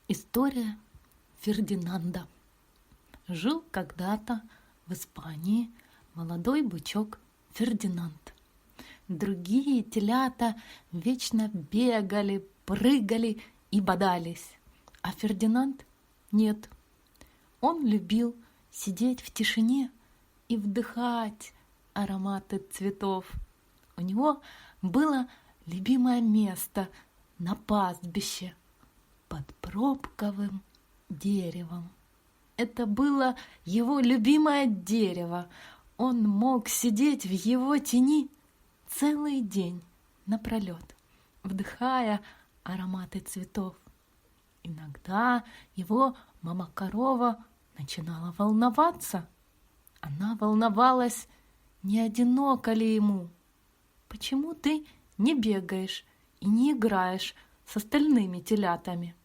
История Фердинанда. Жил когда-то в Испании молодой бычок Фердинанд. Другие телята вечно бегали, прыгали и бодались, а Фердинанд нет. Он любил сидеть в тишине и вдыхать ароматы цветов. У него было любимое место на пастбище под пробковым деревом. Это было его любимое дерево. Он мог сидеть в его тени целый день напролет, вдыхая ароматы цветов. Иногда его мама-корова начинала волноваться. Она волновалась, не одиноко ли ему. «Почему ты не бегаешь и не играешь с остальными телятами?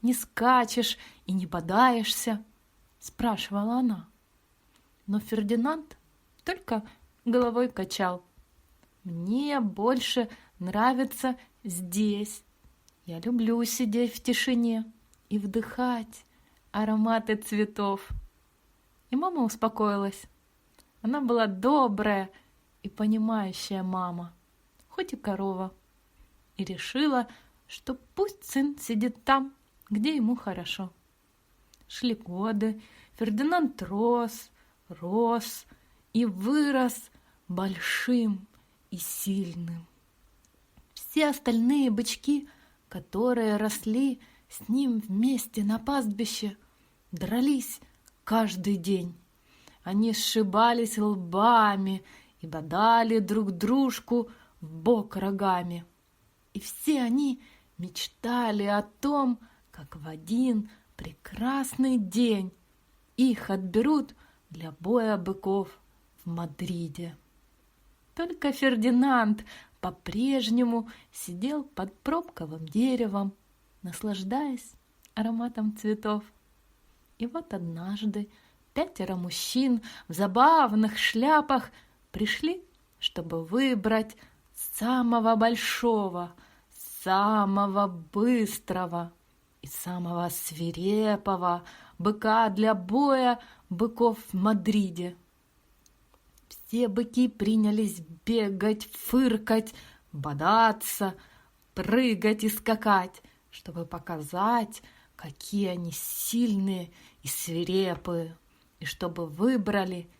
Не скачешь и не бодаешься?» — спрашивала она. Но Фердинанд только головой качал. «Мне больше нравится здесь. Я люблю сидеть в тишине и вдыхать ароматы цветов». И мама успокоилась. Она была добрая и понимающая мама, хоть и корова, и решила, что пусть сын сидит там, где ему хорошо. Шли годы, Фердинанд рос и вырос большим и сильным. Все остальные бычки, которые росли с ним вместе на пастбище, дрались каждый день. Они сшибались лбами и бодали друг дружку в бок рогами. И все они мечтали о том, как в один прекрасный день их отберут для боя быков в Мадриде. Только Фердинанд по-прежнему сидел под пробковым деревом, наслаждаясь ароматом цветов. И вот однажды 5 мужчин в забавных шляпах пришли, чтобы выбрать самого большого, самого быстрого и самого свирепого быка для боя быков в Мадриде. Все быки принялись бегать, фыркать, бодаться, прыгать и скакать, чтобы показать, какие они сильные и свирепые, и чтобы выбрали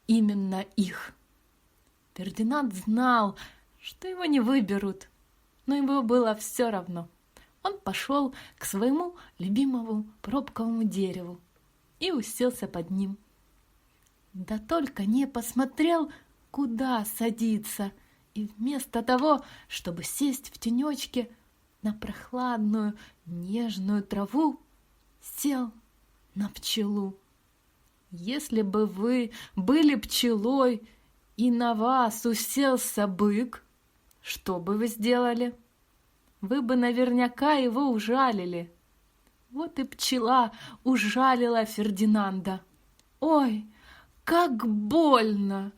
именно их. Фердинанд знал, что его не выберут, но ему было все равно. Он пошел к своему любимому пробковому дереву и уселся под ним. Да только не посмотрел, куда садиться, и вместо того, чтобы сесть в тенечке на прохладную нежную траву, сел на пчелу. Если бы вы были пчелой и на вас уселся бык, что бы вы сделали? Вы бы наверняка его ужалили. Вот и пчела ужалила Фердинанда. Ой, как больно!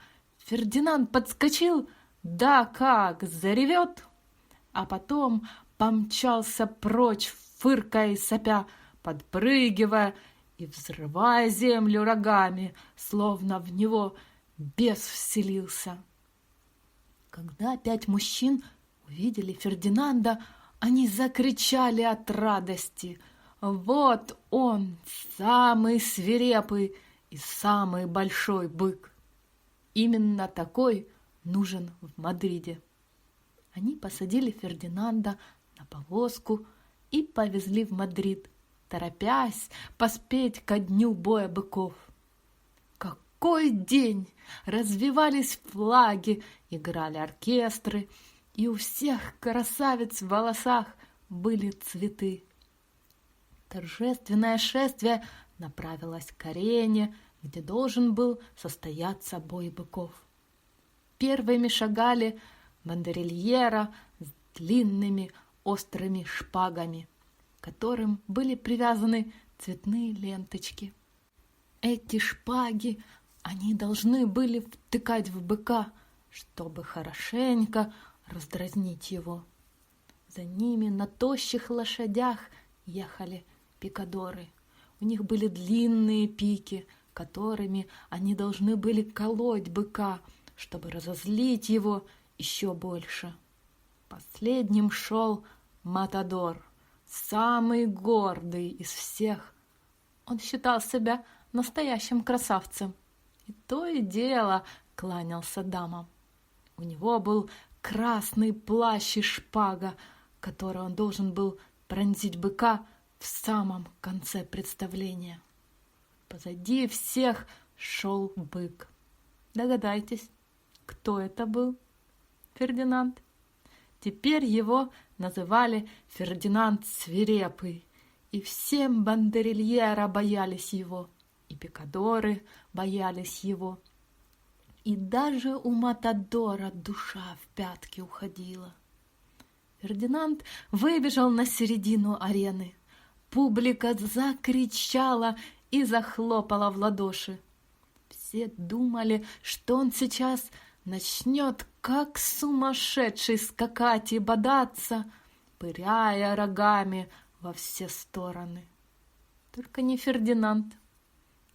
Фердинанд подскочил, да как заревет, а потом помчался прочь, фыркая и сопя, подпрыгивая и взрывая землю рогами, словно в него бес вселился. Когда 5 мужчин увидели Фердинанда, они закричали от радости. Вот он, самый свирепый и самый большой бык. Именно такой нужен в Мадриде. Они посадили Фердинанда на повозку и повезли в Мадрид, торопясь поспеть ко дню боя быков. Какой день! Развивались флаги, играли оркестры, и у всех красавиц в волосах были цветы. Торжественное шествие направилось к арене, где должен был состояться бой быков. Первыми шагали бандерильера с длинными острыми шпагами, к которым были привязаны цветные ленточки. Эти шпаги они должны были втыкать в быка, чтобы хорошенько раздразнить его. За ними на тощих лошадях ехали пикадоры. У них были длинные пики, которыми они должны были колоть быка, чтобы разозлить его еще больше. Последним шел Матадор, самый гордый из всех. Он считал себя настоящим красавцем, и то и дело кланялся дамам. У него был красный плащ и шпага, которой он должен был пронзить быка в самом конце представления. Позади всех шел бык. Догадайтесь, кто это был? Фердинанд. Теперь его называли Фердинанд Свирепый, и все бандерильера боялись его, и пикадоры боялись его, и даже у Матадора душа в пятки уходила. Фердинанд выбежал на середину арены. Публика закричала и захлопала в ладоши. Все думали, что он сейчас начнет, как сумасшедший, скакать и бодаться, пыряя рогами во все стороны. Только не Фердинанд.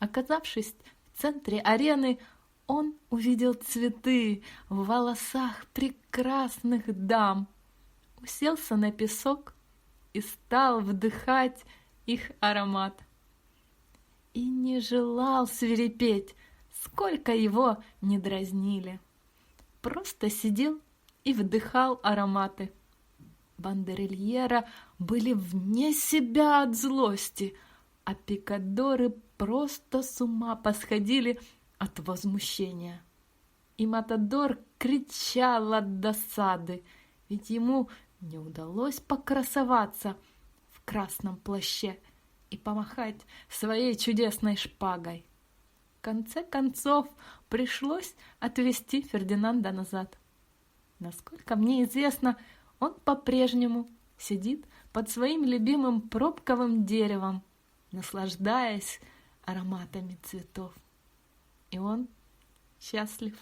Оказавшись в центре арены, он увидел цветы в волосах прекрасных дам, уселся на песок и стал вдыхать их аромат. И не желал свирепеть, сколько его не дразнили. Просто сидел и вдыхал ароматы. Бандерильера были вне себя от злости, а пикадоры просто с ума посходили от возмущения. И Матадор кричал от досады, ведь ему не удалось покрасоваться в красном плаще и помахать своей чудесной шпагой. В конце концов, пришлось отвезти Фердинанда назад. Насколько мне известно, он по-прежнему сидит под своим любимым пробковым деревом, наслаждаясь ароматами цветов. И он счастлив.